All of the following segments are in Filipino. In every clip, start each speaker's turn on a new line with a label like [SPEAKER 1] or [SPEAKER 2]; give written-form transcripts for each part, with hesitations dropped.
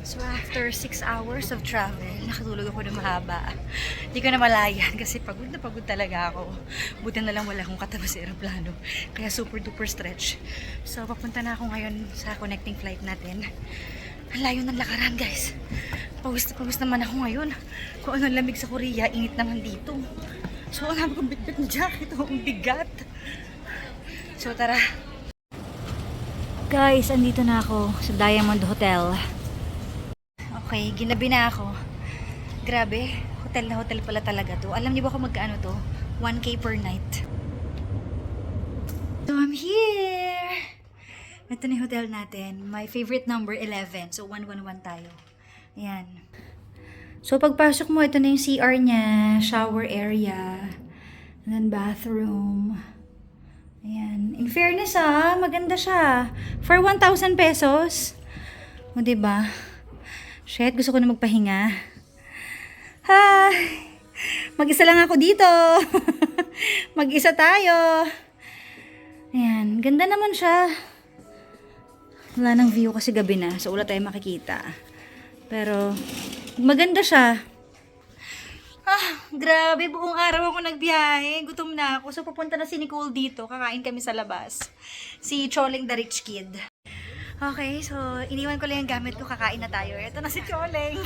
[SPEAKER 1] So after 6 hours of travel, nakatulog ako ng mahaba. Hindi ko na malayan kasi pagod na pagod talaga ako. Buti na lang wala akong katabi sa aeroplano. Kaya super duper stretch. So papunta na ako ngayon sa connecting flight natin. Ang layo ng lakaran, guys. Pawis na pawis naman ako ngayon. Kung anong lamig sa Korea, init naman dito. So ang haba kong bitbit ng jacket. Ang bigat. So tara. Guys, andito na ako sa Diamond Hotel. Okay, ginabi na ako. Grabe, hotel na hotel pala talaga to. Alam niyo ba kung magkano to? 1K per night. So I'm here! Ito na yung hotel natin. My favorite number 11. So 111 tayo. Ayan. So pagpasok mo, ito na yung CR niya. Shower area. And then bathroom. Ayan. In fairness maganda siya. For 1,000 pesos. O diba? Shit, gusto ko na magpahinga. Hi! Mag-isa lang ako dito. Mag-isa tayo. Ayan, ganda naman siya. Wala nang view kasi gabi na, so wala tayo makikita. Pero, maganda siya. Grabe, buong araw ako nagbiyahe. Gutom na ako. So, pupunta na si Nicole dito. Kakain kami sa labas. Si Choling the Rich Kid. Okay, so iniwan ko lang yung gamit ko, kakain na tayo. Ito na si Choleng.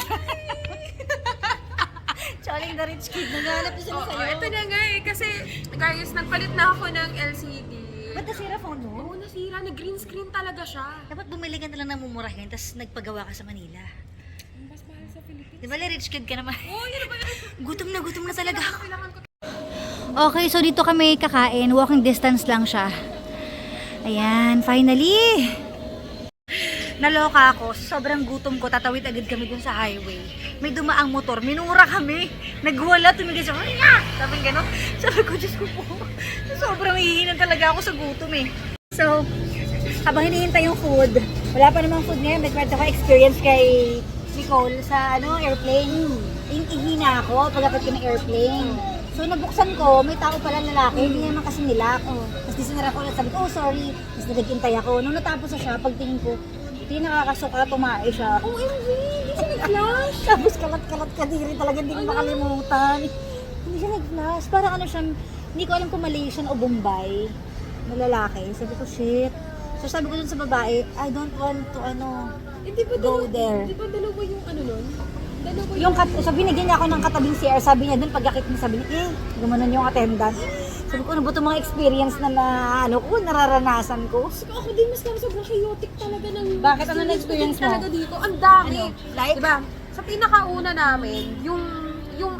[SPEAKER 1] Choleng the Rich Kid. Naghanap na sila sa'yo.
[SPEAKER 2] Ito na nga kasi guys, nagpalit na ako ng LCD.
[SPEAKER 1] Ba't nasira phone mo?
[SPEAKER 2] Oo, nasira. Nag-green screen talaga siya.
[SPEAKER 1] Dapat bumili ka na lang ng mumurahin, tapos nagpagawa ka sa Manila.
[SPEAKER 2] Mas mahal sa Philippines.
[SPEAKER 1] Di ba, rich kid ka naman?
[SPEAKER 2] Oo, yun ba yun?
[SPEAKER 1] Gutom na talaga ako.
[SPEAKER 2] Kailangan ko.
[SPEAKER 1] Okay, so dito kami kakain. Walking distance lang siya. Ayan, finally! Naloka ako. Sobrang gutom ko. Tatawid agad kami dun sa highway. May dumaang motor. Minura kami. Nagwala. Tumigil siya. Sabi gano'n. Sabi ko, Diyos ko po. Sobrang hihinan talaga ako sa gutom eh. So, habang hinihintay yung food, wala pa namang food ngayon. Nagkwento ko experience kay Nicole sa airplane. Ihina ako pagkakit ko ng airplane. So, nabuksan ko, may tao pala lalaki, hindi naman kasi nilak. Tapos disinara ko ulit, sabi ko, oh sorry. Tapos nagintay ako. Nung natapos na siya, pagtingin ko, hindi nakakasuka, tumae siya.
[SPEAKER 2] OMG! Hindi siya nag-flash!
[SPEAKER 1] Tapos kalat-kalat kadiri talaga, hindi ko makalimutan. Hindi siya nag-flash. Parang ano siya, hindi ko alam kung Malaysian o Bombay na lalaki. Sabi ko, shit. So sabi ko dun sa babae, I don't want to go there.
[SPEAKER 2] Di ba dalawa yung ano nun? Dalawa
[SPEAKER 1] So binigyan niya ako ng katabing CR, sabi niya dun, pagkakit niya, sabi niya, gumanon yung attendant. Sabi ko, ano ba itong mga experience na nararanasan ko?
[SPEAKER 2] So, ako din, mas kami sobrang chaotic talaga ng...
[SPEAKER 1] Bakit? Ano na-experience mo?
[SPEAKER 2] Talaga dito. Ang dami.
[SPEAKER 1] Ano? Like?
[SPEAKER 2] Diba? Sa pinakauna namin, yung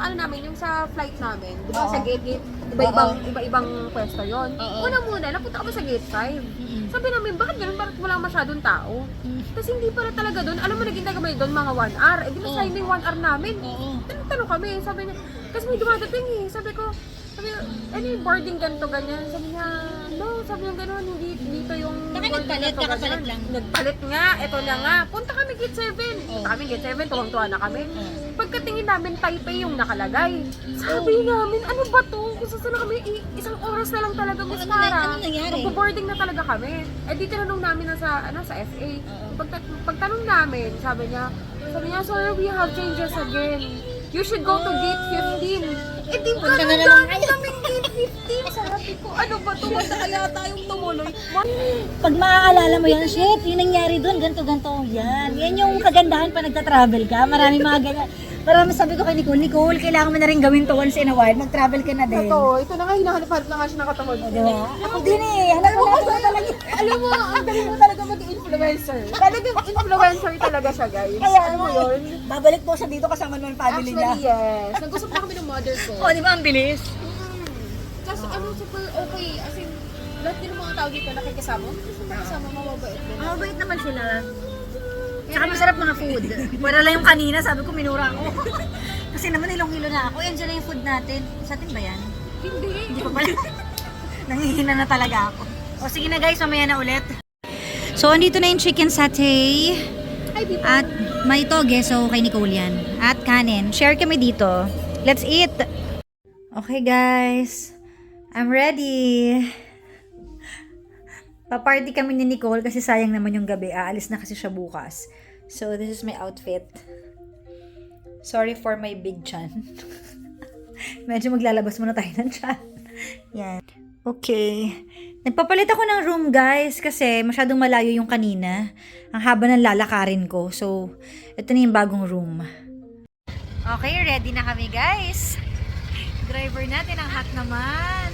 [SPEAKER 2] ano namin, yung sa flight namin, di ba
[SPEAKER 1] Oo.
[SPEAKER 2] sa gate, iba-ibang pwesto yon.
[SPEAKER 1] Oo.
[SPEAKER 2] Una muna, napunta kami sa gate 5. Sabi namin, bakit ganun? Bakit wala masyadong tao? Kasi hindi pala talaga doon. Alam mo, naghintay kami doon mga 1 hour. Eh, di ba sayang na yung 1 hour namin? Tanong kami, sabi niya, kasi may dumadating eh. Sabi ko, ano yung boarding ganito, ganyan? Sabi niya, no, sabi niya gano'n, hindi dito yung
[SPEAKER 1] Bakit
[SPEAKER 2] boarding
[SPEAKER 1] nagpalit?
[SPEAKER 2] ganito,
[SPEAKER 1] Kakapalit
[SPEAKER 2] ganyan.
[SPEAKER 1] lang?
[SPEAKER 2] Nagpalit nga, eto na nga. Punta kami gate 7. Punta kami gate 7, tuwang-tuwa na kami. Pagkatingin namin, Taipei yung nakalagay. Sabi namin, ano ba to? Kung saan na kami, isang oras na lang talaga, Miss Mara.
[SPEAKER 1] Ano nangyari?
[SPEAKER 2] Magpo-boarding na talaga kami. Eh di tinanong namin na sa FA. Pagtanong namin, sabi niya, sorry, we have changes again. You should go to gate 15. Eh di ba
[SPEAKER 1] Punta na
[SPEAKER 2] nandun
[SPEAKER 1] naman kayo.
[SPEAKER 2] kami gate 15? Sabi ko, ano ba to? Basta kaya tayong tumuloy.
[SPEAKER 1] Pag maaalala mo yan, shit, yung nangyari doon, ganto-ganto, yan. Yan yung kagandahan pa nagta-travel ka. Maraming mga ganyan. Marami sabi ko kay Nicole, kailangan mo na rin gawin to once in a while. Mag-travel ka na din.
[SPEAKER 2] Ito na nga, hinahanap-hanap na nga siya ng katamad.
[SPEAKER 1] Diba? Ako din eh. Hanap ko talaga.
[SPEAKER 2] Alam mo, ang galing mo talaga mag-influencer. Talagang influencer talaga siya, guys.
[SPEAKER 1] Kaya
[SPEAKER 2] Alam mo
[SPEAKER 1] ano
[SPEAKER 2] yun?
[SPEAKER 1] Babalik po siya dito kasama ng family niya.
[SPEAKER 2] Actually, yes. Nag-usap na kami ng mother ko.
[SPEAKER 1] Oh, di ba ang bilis?
[SPEAKER 2] Kasi super okay. As in, lahat din ng mga tao dito nakikisama. Nakikisama, mababait din.
[SPEAKER 1] Mabait naman sila. Tsaka masarap mga food. Para lang yung kanina, sabi ko minura ako. Kasi naman ilong-ilo na ako. Yan dyan na yung food natin. Sa atin ba yan?
[SPEAKER 2] Hindi.
[SPEAKER 1] Hindi pa pala. Nangihina na talaga ako. O sige na guys, mamaya na ulit. So, andito na yung chicken satay.
[SPEAKER 2] Hi, people.
[SPEAKER 1] At may toge, so kay Nicole yan. At kanin. Share kami dito. Let's eat! Okay guys. I'm ready. Paparty kami ni Nicole kasi sayang naman yung gabi. Aalis na kasi siya bukas. So, this is my outfit. Sorry for my big chan. Medyo maglalabas muna tayo ng chan. Yan. Okay. Nagpapalit ako ng room, guys, kasi masyadong malayo yung kanina. Ang haba ng lalakarin ko. So, ito na yung bagong room. Okay, ready na kami, guys. Driver natin, ang hot naman.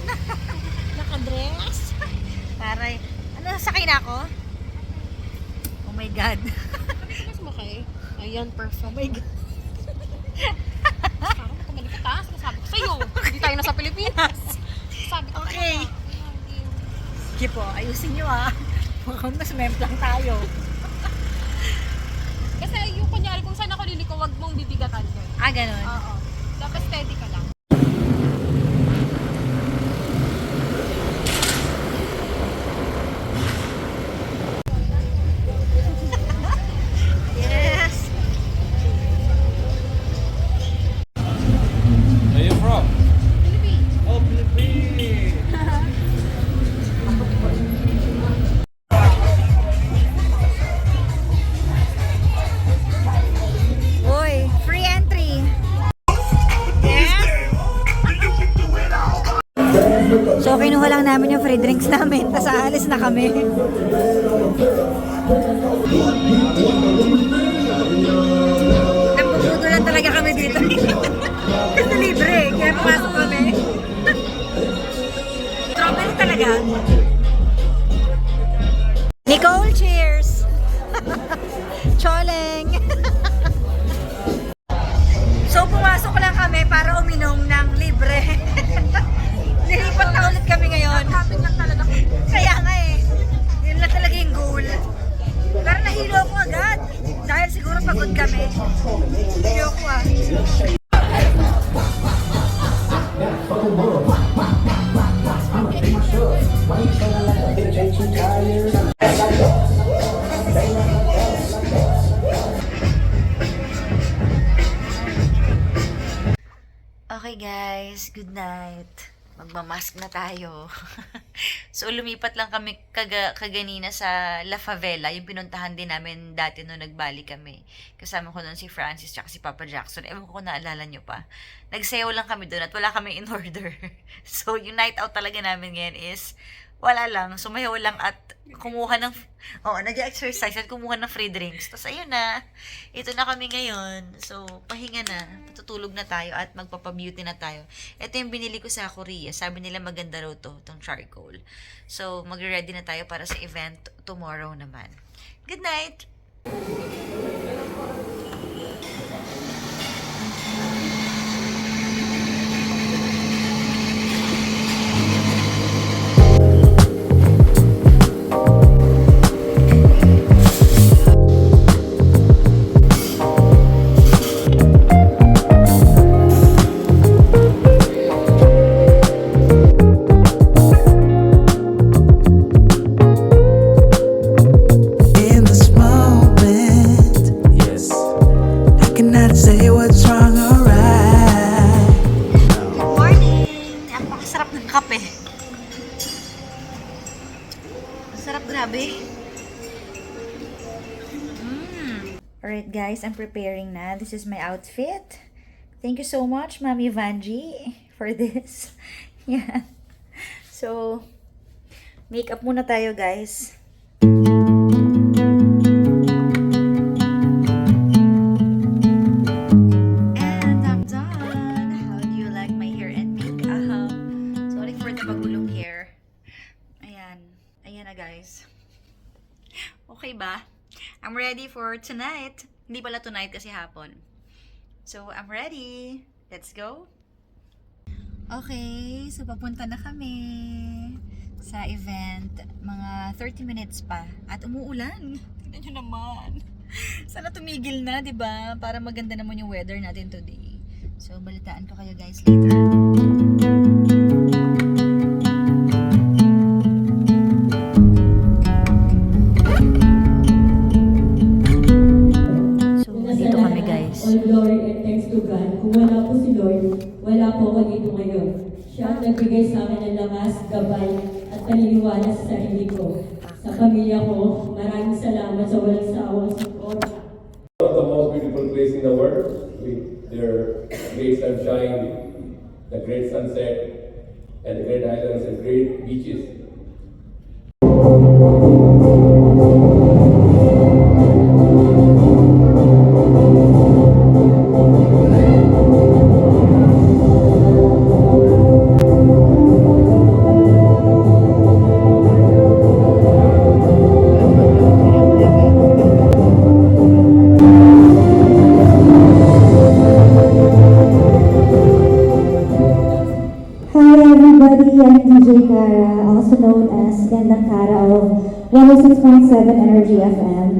[SPEAKER 1] Nakadress. Taray. Ano, sakay na ako? Oh my God.
[SPEAKER 2] Mas makay. Ayan, perfect.
[SPEAKER 1] Oh my God.
[SPEAKER 2] Sabi ko, tumalik ka, sabi ko sa'yo. Hindi tayo nasa Pilipinas. Sabi ko,
[SPEAKER 1] Okay. Sige po, ayusin nyo ah. Mukhang mas memplang tayo.
[SPEAKER 2] Kasi yung kunyari, kung saan ako liliko, wag mong bibigatan yun.
[SPEAKER 1] Ah, ganun.
[SPEAKER 2] Oo. Dapat steady ka lang.
[SPEAKER 1] Yes.
[SPEAKER 3] Where you from?
[SPEAKER 2] Philippines.
[SPEAKER 3] Oh, Philippines.
[SPEAKER 1] Uy, free entry. Yes. So, kinuha lang namin yung free drinks namin. Tapos aalis na kami. Nambubudo lang talaga kami dito. Kasi libre. Kaya pumasok kami. Strawberry talaga. Nicole, cheers! Choleng! So, pumasok lang kami para uminom ng libre. Nilipat na ulit kami ngayon.
[SPEAKER 2] Happy lang talaga ko.
[SPEAKER 1] Kaya nga eh. Yun lang talaga yung goal. Pero nahilo ko agad. Dahil siguro pagod kami. Nahilo ko ah. Okay guys, good night. Magmamask na tayo. So, lumipat lang kami kaganina sa La Favela, yung pinuntahan din namin dati nung nagbali kami. Kasama ko nun si Francis tsaka si Papa Jackson. Ewan ko kung naalala nyo pa. Nagsayaw lang kami doon at wala kami in order. So, yung night out talaga namin ngayon is wala lang, sumayaw lang at kumuha ng, nag-exercise at kumuha ng free drinks. Tapos ayun na, ito na kami ngayon. So, pahinga na, tutulog na tayo at magpapabeauty na tayo. Ito yung binili ko sa Korea. Sabi nila maganda raw to, itong charcoal. So, magre-ready na tayo para sa event tomorrow naman. Good night!
[SPEAKER 4] In this moment,
[SPEAKER 3] Yes.
[SPEAKER 4] I cannot say what's wrong or right.
[SPEAKER 1] Good morning! Ang pakasarap ng kape. Ang sarap, grabe. Alright guys, I'm preparing na. This is my outfit. Thank you so much, Mami Vanji, for this. Yeah. So, makeup muna tayo guys. And I'm done. How do you like my hair and makeup? Sorry for the bagulong hair. Ayan. Ayan na guys. Okay ba? I'm ready for tonight. Hindi pala tonight kasi hapon. So, I'm ready. Let's go. Okay, so papunta na kami sa event. Mga 30 minutes pa. At umuulan. Tignan nyo naman. Sana tumigil na, di ba? Para maganda naman yung weather natin today. So, balitaan ko kayo guys later. So, dito kami guys.
[SPEAKER 5] All glory and thanks to God. Kung wala po si Lord, wala po ako dito ngayon. Siya ang nagbigay sa akin ng lakas, gabay, at paniniwala sa sarili ko. Sa pamilya ko, maraming salamat sa walang sawang support
[SPEAKER 6] sunshine, the great sunset, and the great islands and great beaches.
[SPEAKER 5] Hi everybody, I'm DJ Kara, also known as Gandang Kara of 106.7 Energy FM.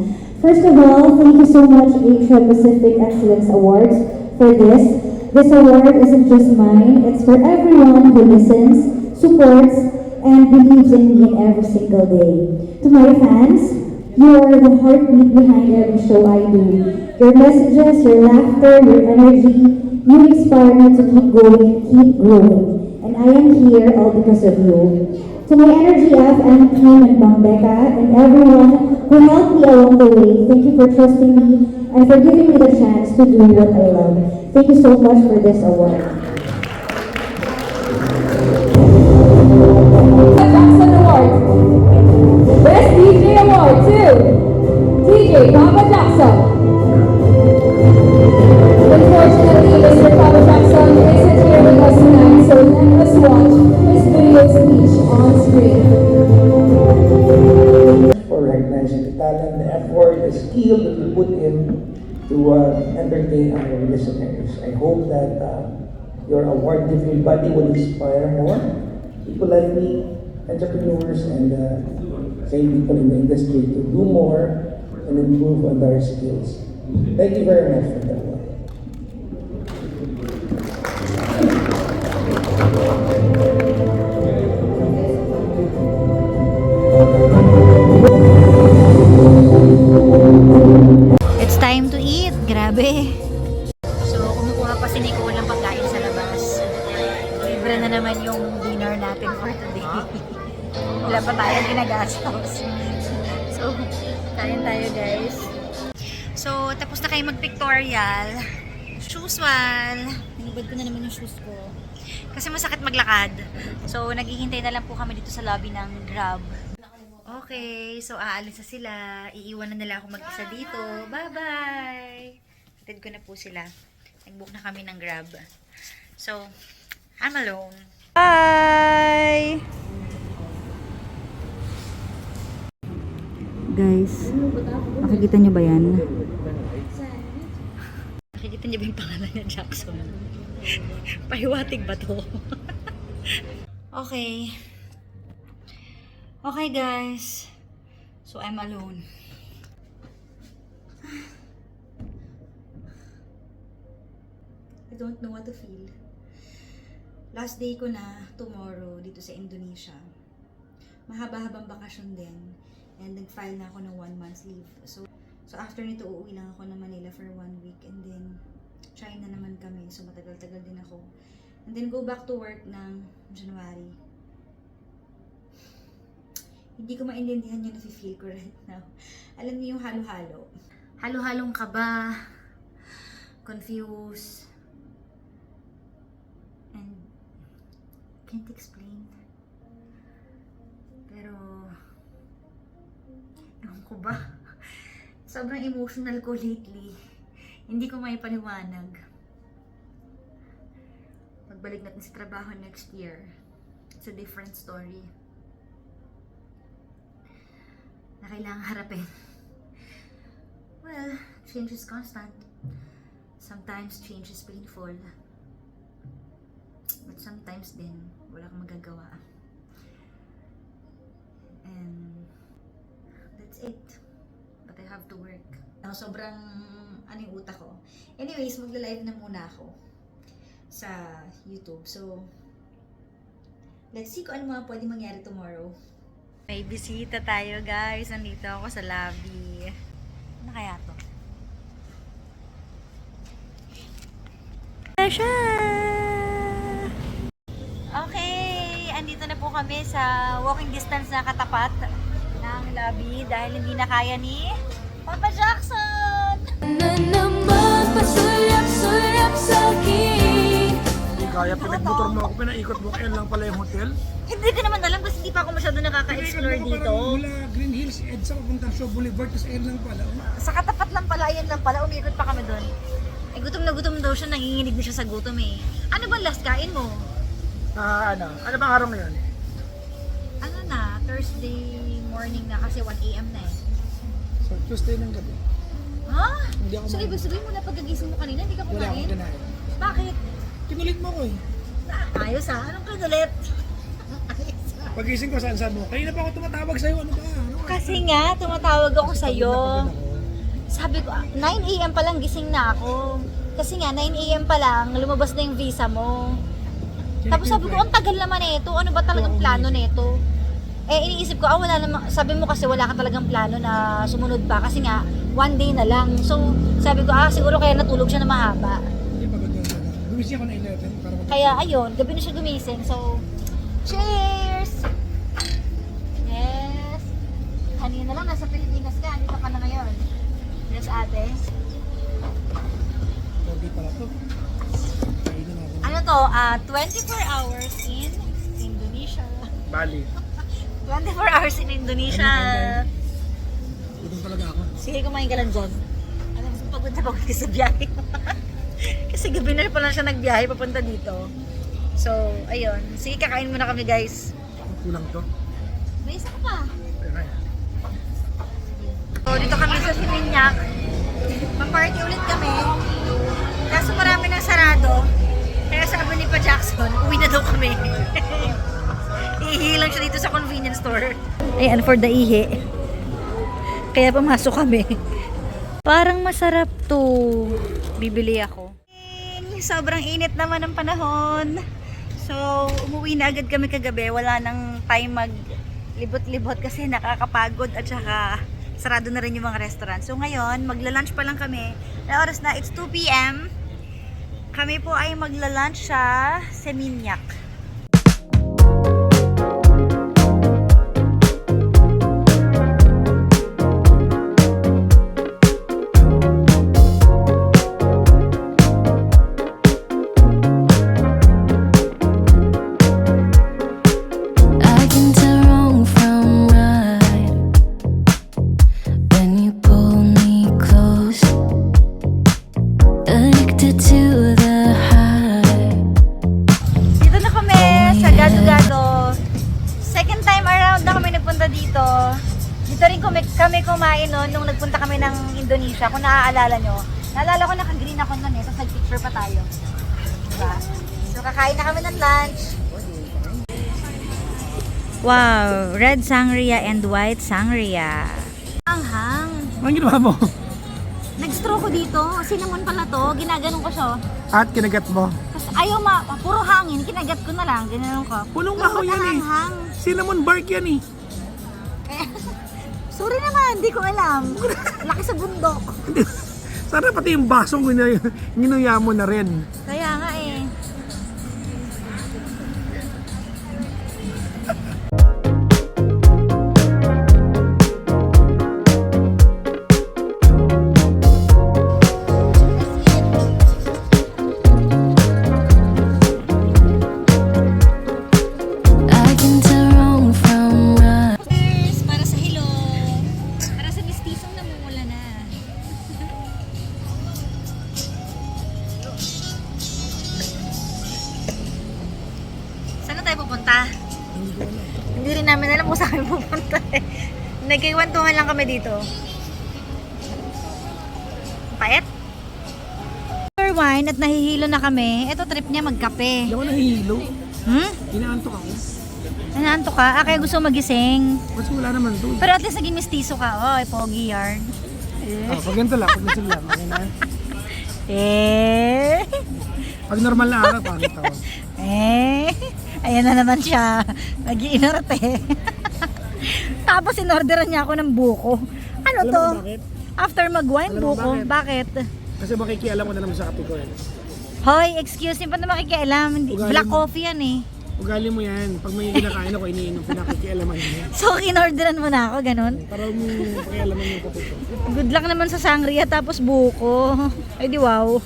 [SPEAKER 5] First of all, thank you so much Asia Pacific Excellence Awards for this. This award isn't just mine, it's for everyone who listens, supports, and believes in me in every single day. To my fans, you are the heartbeat behind every show I do. Your messages, your laughter, your energy, you inspire me to keep going, keep growing. And I am here all because of you. To my Energy FM team and Bambeka and everyone who helped me along the way, thank you for trusting me and for giving me the chance to do what I love. Thank you so much for this award.
[SPEAKER 2] Jackson Award. Best DJ Award to DJ Papa Jackson. Unfortunately, Mr. Papa Jackson isn't here with us tonight, so let us watch his video speech on screen.
[SPEAKER 7] For recognizing the talent, the effort, the skill that we put in to entertain our listeners. I hope that your award-giving body will inspire more people like me, entrepreneurs, and same people in the industry to do more and improve on their skills. Thank you very much for that one.
[SPEAKER 1] It's time to eat. Grabe. So, kumukuha pa si Nicole ng pagkain sa labas. Libre na naman yung dinner natin for today. Wala pa tayong ginagastos. So, kain tayo guys. So, tapos na kayo mag-pictorial. Shoes wall. Hinubad ko na naman yung shoes ko. Kasi masakit maglakad. So, naghihintay na lang po kami dito sa lobby ng Grab. Okay, so aalis na sila. Iiwan na nila ako mag-isa dito. Bye-bye! Hatid ko na po sila. Nag-book na kami ng Grab. So, I'm alone. Bye! Guys, makikita nyo ba yan? Makikita nyo ba yung pangalan niya, Jackson? Pahiwatig ba to? Okay. Okay guys, so I'm alone. I don't know what to feel. Last day ko na tomorrow dito sa Indonesia. Mahaba-habang bakasyon din. And nag-file na ako ng 1 month leave. So after nito uuwi lang ako ng Manila for 1 week. And then China naman kami. So matagal-tagal din ako. And then go back to work ng January. Hindi ko maintindihan yung nafe-feel ko right now. Alam niyo yung halo-halo. Halo-halong kaba, confused, and can't explain. Pero, ewan ko ba? Sobrang emotional ko lately. Hindi ko may paliwanag. Pagbalik natin sa trabaho next year, it's a different story. Na kailangang harapin. Well, change is constant. Sometimes change is painful. But sometimes din, wala kang magagawa. And that's it. But I have to work. Sobrang yung utak ko. Anyways, magla-live na muna ako sa YouTube. So, let's see kung ano mga pwede mangyari tomorrow. May bisita tayo guys. Nandito ako sa lobby. Ano kaya to? Siya! Okay, andito na po kami sa walking distance na katapat ng lobby dahil hindi na kaya ni Papa Jackson!
[SPEAKER 8] Na naman pasulyap-sulyap sa'kin
[SPEAKER 3] Kaya pinagmotor mo ako, pinaikot mo, kaya lang pala yung hotel.
[SPEAKER 1] Hindi ko naman alam kasi hindi pa ako masyado nakaka-explore dito.
[SPEAKER 3] Mula Green Hills, EDSA, papuntang Shaw Boulevard, tapos ayan lang pala.
[SPEAKER 1] Sa katapat lang pala, ayun lang pala, umikot pa kami doon. Eh, gutom na gutom daw siya, nanginginig na siya sa gutom eh. Ano ba last kain mo?
[SPEAKER 3] Ano bang araw ngayon?
[SPEAKER 1] Ano na, Thursday morning na kasi 1 AM na eh.
[SPEAKER 3] So, Tuesday ng gabi.
[SPEAKER 1] Ha?
[SPEAKER 3] Hindi ako
[SPEAKER 1] So,
[SPEAKER 3] kumain.
[SPEAKER 1] ibig sabihin mula pagkagising mo kanina, hindi ka
[SPEAKER 3] Wala akong
[SPEAKER 1] kumain?
[SPEAKER 3] kinain.
[SPEAKER 1] Bakit?
[SPEAKER 3] Kinulit mo ko eh.
[SPEAKER 1] Ayos ah, anong kanulit?
[SPEAKER 3] Pagising ko saan mo. Kanina pa ako tumatawag sa'yo, ano ba? Ano ba?
[SPEAKER 1] Kasi nga, tumatawag ako sa'yo.
[SPEAKER 3] Pagod na ako.
[SPEAKER 1] Sabi ko, 9 AM pa lang gising na ako. Kasi nga, 9 AM pa lang, lumabas na yung visa mo. Tapos sabi ko, ang tagal naman nito. Ano ba talagang plano nito? Eh, iniisip ko, wala naman. Sabi mo kasi wala ka talagang plano na sumunod pa. Kasi nga, 1 day na lang. So, sabi ko, siguro kaya natulog siya na mahaba.
[SPEAKER 3] Hindi pagod na ako. Gumising ako na 11 para
[SPEAKER 1] Kaya, ayun, gabi na siya gumising. So, cheers! Yes! Kanina lang, nasa Pilipinas ka. Dito ka na ngayon. Yes, ate.
[SPEAKER 3] Pogi pala to. Kainin natin.
[SPEAKER 1] Ano to? 24 hours in Indonesia.
[SPEAKER 3] Bali.
[SPEAKER 1] 24 hours in Indonesia.
[SPEAKER 3] Gutom talaga ako.
[SPEAKER 1] Sige, kumain ka lang dyan. Alam mo, pagod na pagod ka sa biyahe. Kasi gabi na pala siya nagbiyahe papunta dito. So, ayun. Sige, kakain muna kami, guys.
[SPEAKER 3] Kulang to.
[SPEAKER 1] May isa ka pa.
[SPEAKER 3] Ayun na yan.
[SPEAKER 1] So, dito kami sa Seminyak. Pa-party ulit kami. Kaso marami nang sarado. Kaya sabi ni Pa Jackson, uwi na daw kami. Ihi lang siya dito sa convenience store. Ayan, for the ihi. Kaya pumasok kami. Parang masarap to. Bibili ako. Sobrang init naman ng panahon. So, umuwi na agad kami kagabi. Wala nang time maglibot-libot kasi nakakapagod at saka sarado na rin yung mga restaurant. So, ngayon, magla-lunch pa lang kami. Na oras na, it's 2 PM. Kami po ay magla-lunch sa Seminyak.
[SPEAKER 8] I can tell wrong from right when you pull me close. Addicted to the high.
[SPEAKER 1] Dito na kami sa Gado-Gado. Second time around na kami nagpunta dito. Dito rin kami kumain noon nung nagpunta kami ng Indonesia. Kung naaalala nyo. Naalala ko naka-green ako noon eh. Tapos nag-picture pa tayo. Diba? So kakain na kami ng lunch. Wow! Red sangria and white sangria. Anghang.
[SPEAKER 3] Anong ginawa mo?
[SPEAKER 1] Nag-straw ko dito. Cinnamon pala to. Ginaganon ko siya.
[SPEAKER 3] At kinagat mo.
[SPEAKER 1] Kasi ayaw puro hangin. Kinagat ko na lang. Ginanon ko.
[SPEAKER 3] Punong
[SPEAKER 1] Pero
[SPEAKER 3] baho
[SPEAKER 1] ba't
[SPEAKER 3] yan eh.
[SPEAKER 1] anghang?
[SPEAKER 3] Cinnamon bark yan eh.
[SPEAKER 1] Sorry naman, hindi ko alam. Laki sa bundok.
[SPEAKER 3] Sana pati yung basong ginuya mo na rin.
[SPEAKER 1] Kaya nga eh.
[SPEAKER 8] I can tell wrong from right.
[SPEAKER 1] Cheers! Para sa hilong. Para sa mistisong namumula na. Saan na tayo pupunta? Hindi rin namin alam kung saan pupunta eh. Nagkaiwantungan lang kami dito. Pait? Wine at nahihilo na kami. Ito trip niya magkape.
[SPEAKER 3] Hindi ako nahihilo. Inaantok ako.
[SPEAKER 1] Nanaanto ka? Kaya gusto mo magising.
[SPEAKER 3] Mas wala naman to.
[SPEAKER 1] Pero at least naging mistiso ka. Oh, pogi yarn.
[SPEAKER 3] Pag ganito lang, pag ganito lang. Okay na.
[SPEAKER 1] Eh.
[SPEAKER 3] Pag normal na araw, paano tawag?
[SPEAKER 1] Ayan na naman siya. Nag-iinarte. Tapos inorderan niya ako ng buko. Ano
[SPEAKER 3] Alam
[SPEAKER 1] to?
[SPEAKER 3] mo bakit?
[SPEAKER 1] After mag-wine
[SPEAKER 3] Alam mo
[SPEAKER 1] buko. Bakit?
[SPEAKER 3] Kasi makikialam ko na naman sa kape ko eh.
[SPEAKER 1] Hoy, excuse me, paano makikialam?
[SPEAKER 3] Ugali
[SPEAKER 1] Black
[SPEAKER 3] mo.
[SPEAKER 1] coffee yan eh.
[SPEAKER 3] Ugali mo yan. Pag may kinakain ako, iniinom, pinakikialaman mo yan.
[SPEAKER 1] So, inorderan mo na ako, ganun?
[SPEAKER 3] Para mo pakialaman yung kape ko.
[SPEAKER 1] Good luck naman sa sangria tapos buko. Ay di wow.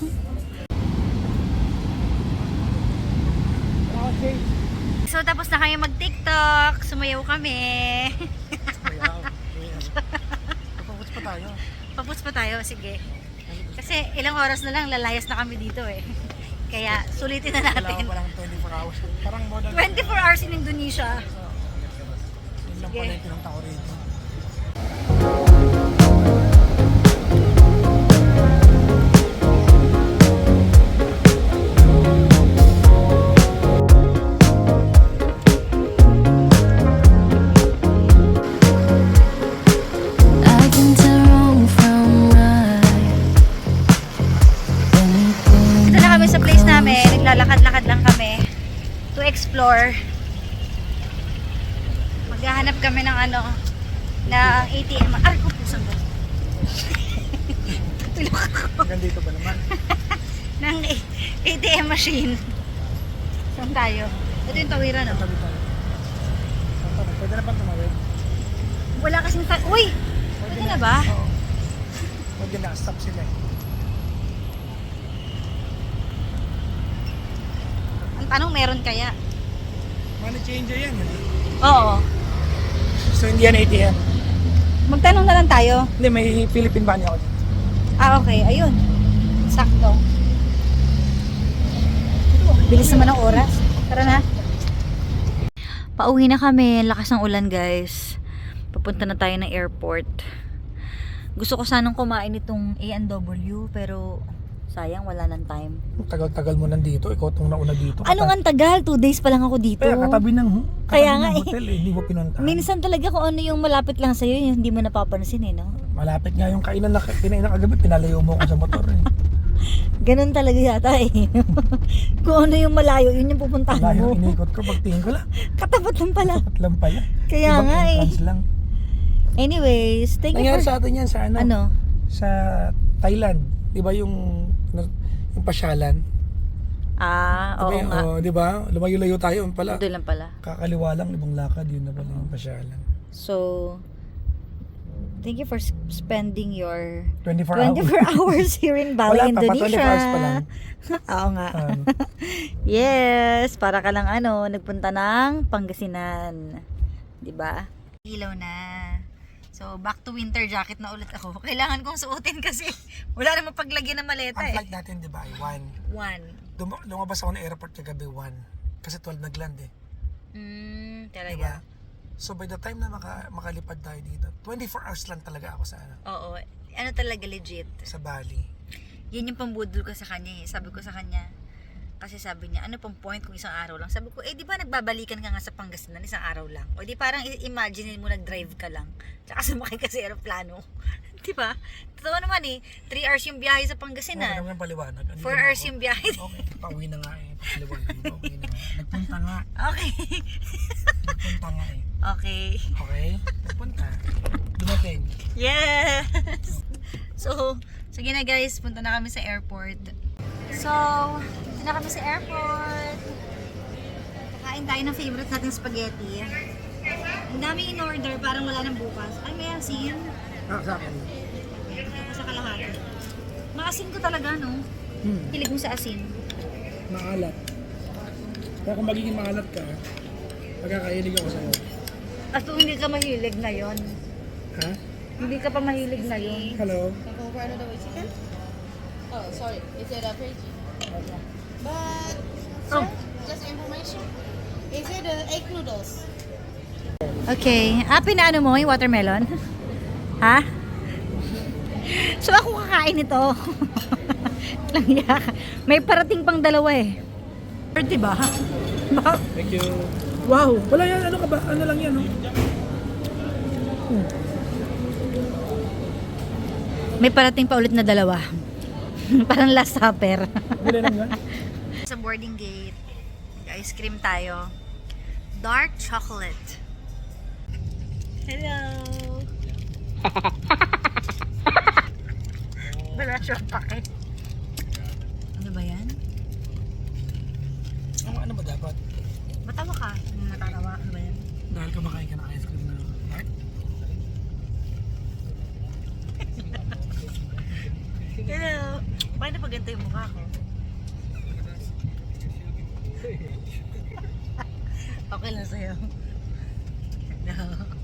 [SPEAKER 1] So tapos na kayo mag-TikTok, sumayaw kami.
[SPEAKER 3] Papaputs pa tayo.
[SPEAKER 1] Paputs pa tayo, sige. Kasi ilang oras na lang, lalayas na kami dito eh. Kaya sulitin na natin.
[SPEAKER 3] Walang 24 hours. Parang more than
[SPEAKER 1] 24 hours in Indonesia.
[SPEAKER 3] yun lang
[SPEAKER 1] Sige.
[SPEAKER 3] pala yung pinunta ko rito.
[SPEAKER 8] I can tell wrong from right. Anything
[SPEAKER 1] Dito na kami sa place namin. Naglalakad-lakad lang kami to explore. Maghahanap kami ng ano, na ATM. Ay, ko pusang ba? Tulog ako.
[SPEAKER 3] Hanggang dito ba naman?
[SPEAKER 1] Ng ATM machine. Saan tayo? Ito yung tawiran, no?
[SPEAKER 3] Tabi tayo. Pwede na bang tumawid?
[SPEAKER 1] Wala kasing Uy! Pwede na ba?
[SPEAKER 3] Oo. Pwede na, stop sila eh.
[SPEAKER 1] Ang tanong, meron kaya?
[SPEAKER 3] Money changer yan eh.
[SPEAKER 1] Oo.
[SPEAKER 3] So hindi yan ATM.
[SPEAKER 1] Magtanong na lang tayo.
[SPEAKER 3] Hindi, may Philippine money ako dito.
[SPEAKER 1] Ah, okay. Ayun. Sakto. Bilis naman ng oras. Tara na. Pauwi na kami. Lakas ng ulan, guys. Papunta na tayo ng airport. Gusto ko sanang kumain itong A&W, pero sayang, wala ng time.
[SPEAKER 3] Tagal-tagal mo nandito. Ikaw itong nauna dito.
[SPEAKER 1] Anong ang tagal? 2 days pa lang ako dito.
[SPEAKER 3] Kaya katabi ng
[SPEAKER 1] Kaya nga eh.
[SPEAKER 3] hotel eh. Hindi mo pinuntahan.
[SPEAKER 1] Minsan talaga kung ano yung malapit lang sa'yo, yung hindi mo napapansin eh, no?
[SPEAKER 3] Malapit nga yung kainan na kinain ng kagabi. Pinalayo mo ako sa motor eh.
[SPEAKER 1] Ganun talaga yata eh. Kung ano yung malayo, yun yung pupuntahan
[SPEAKER 3] Layo
[SPEAKER 1] mo.
[SPEAKER 3] inikot ko. Pagtingin ko lang.
[SPEAKER 1] Katapat lang pala.
[SPEAKER 3] Tapat lang pala.
[SPEAKER 1] Kaya
[SPEAKER 3] Ibang
[SPEAKER 1] nga eh.
[SPEAKER 3] entrance lang.
[SPEAKER 1] Anyways, thank you
[SPEAKER 3] Nangyari
[SPEAKER 1] for...
[SPEAKER 3] sa atin yan sa ano?
[SPEAKER 1] Ano?
[SPEAKER 3] Sa Thailand. Di ba yung pasyalan?
[SPEAKER 1] Ah, oo nga.
[SPEAKER 3] Di ba? Lumayo-layo tayo. Pala.
[SPEAKER 1] Doon lang pala.
[SPEAKER 3] Kakaliwa lang. Ibang lakad. Yun na pala yung pasyalan.
[SPEAKER 1] So, thank you for spending your
[SPEAKER 3] 24 hours.
[SPEAKER 1] 24 hours here in Bali,
[SPEAKER 3] Wala pa,
[SPEAKER 1] Indonesia.
[SPEAKER 3] 24 hours pa lang.
[SPEAKER 1] Oo nga.
[SPEAKER 3] Um,
[SPEAKER 1] Yes, para ka lang nagpunta ng Pangasinan. 'Di ba? Ilaw na. So, back to winter jacket na ulit ako. Kailangan kong suotin kasi wala namang paglagyan ng maleta
[SPEAKER 3] ang
[SPEAKER 1] eh.
[SPEAKER 3] flight natin, di ba, ay 1. Lumabas ako ng airport kagabi 1. Kasi 12 nag-land eh.
[SPEAKER 1] Talaga.
[SPEAKER 3] Diba? So by the time na makalipad tayo dito, 24 hours lang talaga ako sa
[SPEAKER 1] Oo. Ano talaga legit.
[SPEAKER 3] sa Bali.
[SPEAKER 1] Yan yung pambudol ko sa kanya eh. Sabi ko sa kanya, kasi sabi niya, ano pang point kung isang araw lang? Sabi ko, di ba nagbabalikan ka nga sa Pangasinan isang araw lang? O di parang imagine mo nag-drive ka lang. Tsaka sumakay ka sa aeroplano. Di ba? Totoo naman eh. 3 hours yung biyahe sa
[SPEAKER 3] Okay
[SPEAKER 1] Pangasinan.
[SPEAKER 3] naman yung paliwanag.
[SPEAKER 1] 4 hours yung biyahe.
[SPEAKER 3] Okay, pauwi na nga eh. Paliwanag. Pauwi na nga. Nagpunta nga.
[SPEAKER 1] Okay.
[SPEAKER 3] Nagpunta nga eh.
[SPEAKER 1] Okay.
[SPEAKER 3] Okay? Nagpunta. Dumating.
[SPEAKER 1] Yes! So, sige na guys, punta na kami sa airport. So, punta na kami sa airport. Kakain tayo ng favorite nating spaghetti. Ang dami in order, parang wala nang bukas. Ay, may asin.
[SPEAKER 3] Sa akin.
[SPEAKER 1] Ito sa kalahati. Maasin ko talaga, no? Hilig mo sa asin.
[SPEAKER 3] Maalat. Kaya kung magiging maalat ka, magkakainig ako sa'yo.
[SPEAKER 1] At kung hindi ka mahilig na yon,
[SPEAKER 3] Ha?
[SPEAKER 1] hindi ka pa mahilig na yon.
[SPEAKER 3] Hello?
[SPEAKER 9] Oh, sorry. Is it a veggie? But,
[SPEAKER 1] Oh.
[SPEAKER 9] just information. Is it egg noodles?
[SPEAKER 1] Okay. Pinaano mo yung watermelon? Ha? So, ako kakain ito. Lang yaka. May parating pang dalawa eh. Diba?
[SPEAKER 3] Thank you. Wow! Wala yan. Ano ka ba? Ano lang yan, no?
[SPEAKER 1] May parating pa ulit na dalawa. Parang last supper.
[SPEAKER 3] Bili lang yan.
[SPEAKER 1] Sa boarding gate, ice cream tayo. Dark chocolate. Hello! Belasyon pa eh. Ano ba yan?
[SPEAKER 3] Ano ba dapat?
[SPEAKER 1] Matawa ka. Natatawa. Ano ba yan?
[SPEAKER 3] Dahil kumakain ka ng ice cream na dark?
[SPEAKER 1] Hello! Bakit na pa ganito yung mukha ko? Okay lang sa'yo. No.